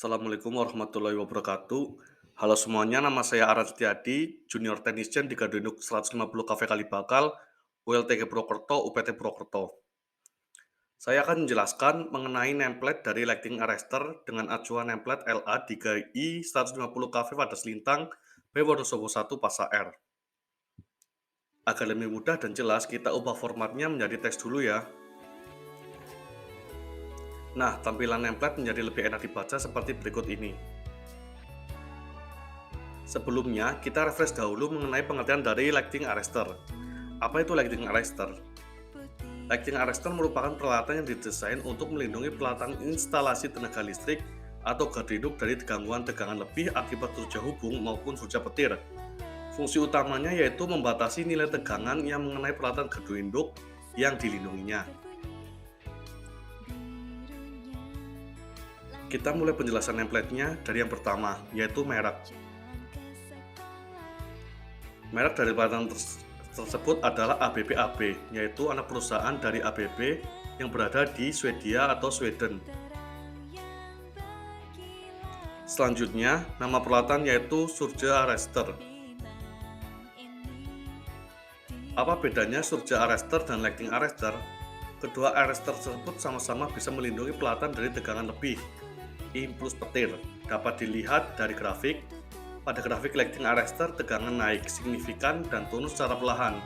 Assalamualaikum warahmatullahi wabarakatuh. Halo semuanya, nama saya Aran Setiadi, Junior Technician di Gadunuk 150 Cafe Kalibakal, ULTG Purwokerto, UPT Purwokerto. Saya akan menjelaskan mengenai template dari Lighting Arrester dengan acuan template LA3I 150 Cafe pada selintang B Wonosobo 1 Pasa R. Agar lebih mudah dan jelas, kita ubah formatnya menjadi teks dulu ya. Nah, tampilan template menjadi lebih enak dibaca seperti berikut ini. Sebelumnya, kita refresh dahulu mengenai pengertian dari Lighting Arrester. Apa itu Lighting Arrester? Lighting Arrester merupakan peralatan yang didesain untuk melindungi peralatan instalasi tenaga listrik atau gardu induk dari gangguan tegangan lebih akibat surja hubung maupun surja petir. Fungsi utamanya yaitu membatasi nilai tegangan yang mengenai peralatan gardu induk yang dilindunginya. Kita mulai penjelasan template-nya dari yang pertama, yaitu merek. Merek dari peralatan tersebut adalah ABB AB, yaitu anak perusahaan dari ABB yang berada di Swedia atau Sweden. Selanjutnya, nama peralatan yaitu Surge Arrester. Apa bedanya Surge Arrester dan Lighting Arrester? Kedua arrester tersebut sama-sama bisa melindungi peralatan dari tegangan lebih, impuls petir. Dapat dilihat dari grafik. Pada grafik Lighting Arrester, tegangan naik signifikan dan turun secara perlahan.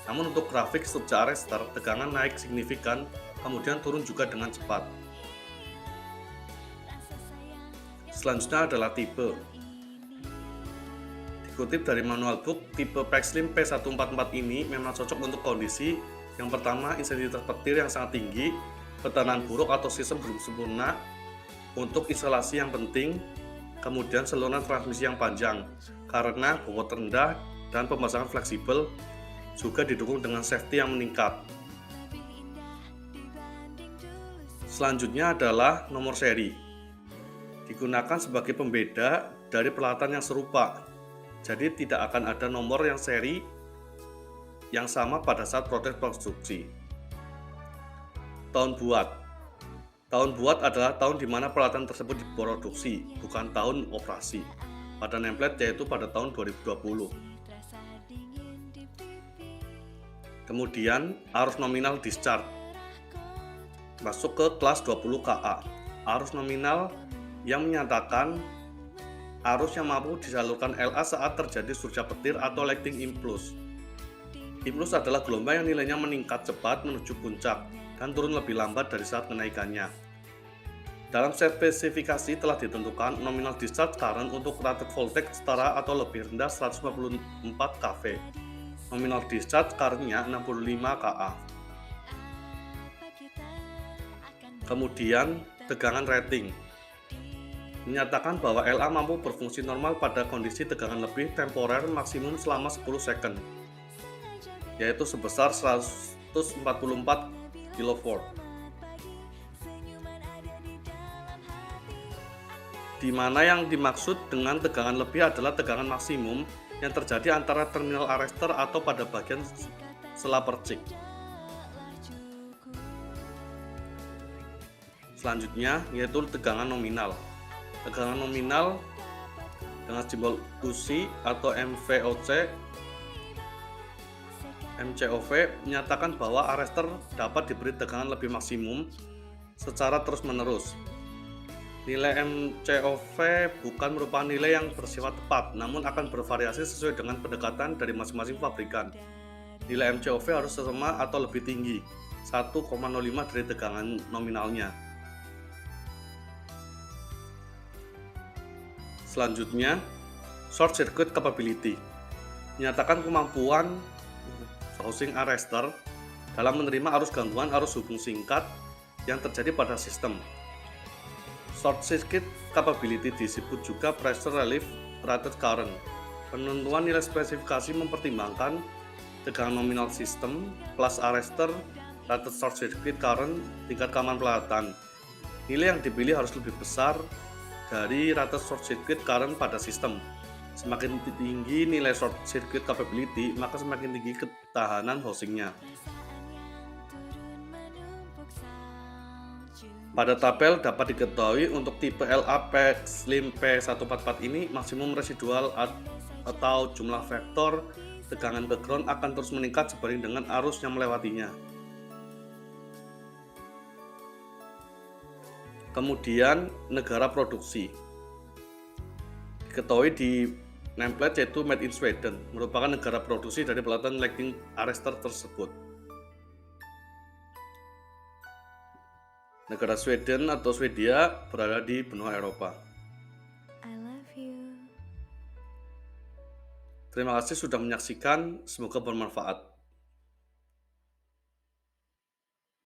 Namun untuk grafik Surge Arrester, tegangan naik signifikan, kemudian turun juga dengan cepat. Selanjutnya adalah tipe. Dikutip dari manual book, tipe Paxlim P144 ini memang cocok untuk kondisi yang pertama, intensitas petir yang sangat tinggi, pertahanan buruk atau sistem belum sempurna, untuk instalasi yang penting, kemudian saluran transmisi yang panjang, karena bobot rendah dan pemasangan fleksibel, juga didukung dengan safety yang meningkat. Selanjutnya adalah nomor seri. Digunakan sebagai pembeda dari peralatan yang serupa, jadi tidak akan ada nomor yang seri yang sama pada saat proses produksi. Tahun buat. Tahun buat adalah tahun di mana peralatan tersebut diproduksi, bukan tahun operasi. Pada template yaitu pada tahun 2020. Kemudian arus nominal discharge. Masuk ke kelas 20 KA. Arus nominal yang menyatakan arus yang mampu disalurkan LA saat terjadi surja petir atau lighting impulse. Impulse adalah gelombang yang nilainya meningkat cepat menuju puncak dan turun lebih lambat dari saat kenaikannya. Dalam spesifikasi telah ditentukan nominal discharge current untuk rated voltage setara atau lebih rendah 154 kV. Nominal discharge current-nya 65 kA. Kemudian tegangan rating menyatakan bahwa LA mampu berfungsi normal pada kondisi tegangan lebih temporer maksimum selama 10 second, yaitu sebesar 144 kV. Di mana yang dimaksud dengan tegangan lebih adalah tegangan maksimum yang terjadi antara terminal arrester atau pada bagian sela percik. Selanjutnya yaitu tegangan nominal. Tegangan nominal dengan simbol UC atau MCOV menyatakan bahwa arrester dapat diberi tegangan lebih maksimum secara terus-menerus. Nilai MCOV bukan merupakan nilai yang bersifat tepat, namun akan bervariasi sesuai dengan pendekatan dari masing-masing pabrikan. Nilai MCOV harus sama atau lebih tinggi, 1,05 dari tegangan nominalnya. Selanjutnya, short circuit capability menyatakan kemampuan housing arrester dalam menerima arus gangguan arus hubung singkat yang terjadi pada sistem. Short circuit capability disebut juga pressure relief rated current. Penentuan nilai spesifikasi mempertimbangkan tegangan nominal sistem plus arrester rated short circuit current tingkat keamanan peralatan. Nilai yang dipilih harus lebih besar dari rated short circuit current pada sistem. Semakin tinggi nilai short circuit capability, maka semakin tinggi ketahanan housingnya. Pada tabel dapat diketahui untuk tipe LAPEX Slim P144 ini maksimum residual atau jumlah vektor tegangan ke ground akan terus meningkat sebanding dengan arus yang melewatinya. Kemudian negara produksi diketahui di nameplate yaitu Made in Sweden, merupakan negara produksi dari peralatan lighting arrestor tersebut. Negara Sweden atau Swedia berada di benua Eropa. I love you. Terima kasih sudah menyaksikan, semoga bermanfaat.